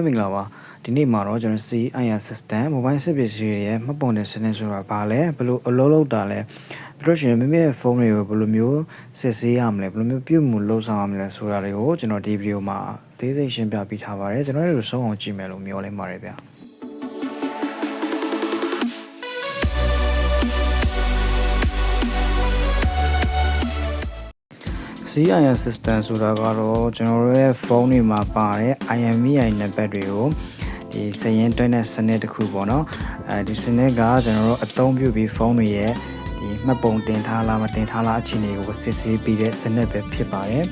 မင်္ဂလာပါဒီနေ့မှာတော့ကျွန်တော် CIR system mobile service ရဲ့မှတ်ပုံတင်စနစ်ဆိုတာဘာလဲဘယ်လိုအလုပ်လုပ်တာလဲပြီးတော့ရှင်မိမိရဲ့ဖုန်းတွေကိုဘယ်လိုမျိုးစစ်ဆေးရမလဲဘယ်လိုမျိုးပြုမှုလုပ်ဆောင်ရမလဲဆိုတာတွေကိုကျွန်တော်ဒီဗီဒီယိုမှာအသေးစိတ်ရှင်းပြပေးထားပါတယ်ကျွန်တော်တို့ဆုံးအောင်ကြည့်မယ်လို့မျှော်လင့်ပါတယ်ဗျာCIR system ဆိုတာကတော့ကျွန်တော်တို့ရဲ့ဖုန်းတွေမှာပါတဲ့ IMEI နံပါတ်တွေကိုဒီစရင်တွင်းတဲ့စနစ်တစ်ခုပေါ့နော်ဒီစနစ်ကကျွန်တော်တို့အသုံးပြုပြီးဖုန်းတွေရဲ့ဒီမှတ်ပုံတင်ထားလားမတင်ထားလားအခြေအနေကိုစစ်ဆေးပြီးတဲ့စနစ်ပဲဖြစ်ပါတယ်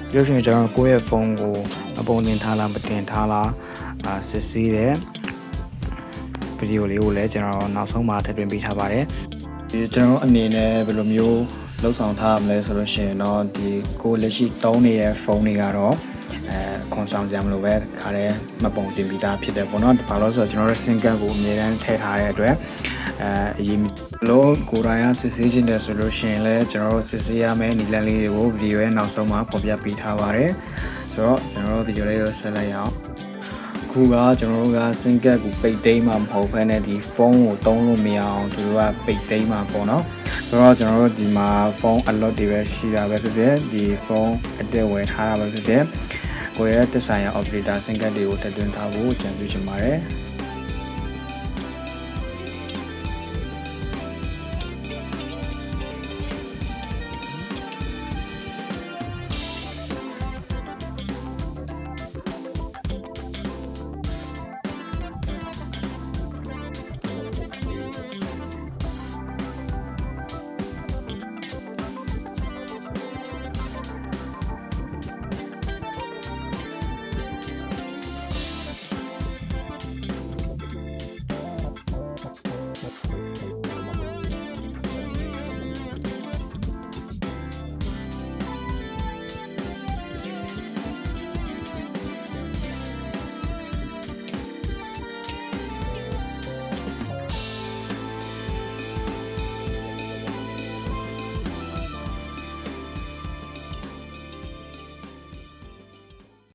ပြီးလို့ရှိရင်ကျွန်တော်ကိုယ့်ရဲ့ဖုန်းကိုမှတ်ပုံတင်ထားလားမတင်ထားလားစစ်ဆေးတဲ့ဗီဒီယိုလေးကိုလည်းကျွန်တော်နောက်ဆုံးမှာထည့်သွင်းပေးထားပါတယ်ဒီကျွန်တော်အနေနဲ့ဘယ်လိုမျိုးလောက်ဆောင်ထားရမလဲဆိုလို့ရှိရင်တော့ဒီကိုလက်ရှိတုံးနေတဲ့ဖုန်းတွေကတော့ခွန်ဆောင်ကြမလို့ပဲခါရဲမပုံတင်ပြီးသားဖြစ်တယ်ပေါ့နော်ဘာလို့ဆိုတော့ကျွန်တော်တို့ SIM card ကိုအမြဲတမ်းထည့်ထားရတဲ့အတွက်အရင်လို့ကိုယ်တိုင်ကစစ်ဆေးခြင်းတယ်ဆိုလို့ရှိရင်လည်းကျွန်တော်တို့စစ်ဆေးရမယ့်နည်းလမ်းလေးတွေကိုဗီဒီယိုရဲ့နောက်ဆုံးမှာဖော်ပြပေးထားပါတယ်ဆိုတော့ကျွန်တော်တို့ဗီဒီယိုလေးကိုဆက်လိုက်အောင်ခုကကျွန်တော်တို့က SIM card ကိုပိတ်သိမ်းမှာမဟုတ်ဘဲနဲ့ဒီဖုန်းကိုတုံးလို့မရအောင်သူတို့ကပိတ်သိမ်းမှာပေါ့နော်ဆိုတော့ကျွန်တော်တို့ဒီမှာဖုန်း alert တွေပဲရှိတာပဲဖြစ်ဖြစ်ဒီဖုန်းအတက်ဝယ်ထားတာပဲဖြစ်ဖြစ်ကိုယ့်ရဲ့တက်ဆိုင်ရာ operator SIM card တွေကိုထည့်သွင်းထားဖို့အကြံပြုချင်ပါတယ်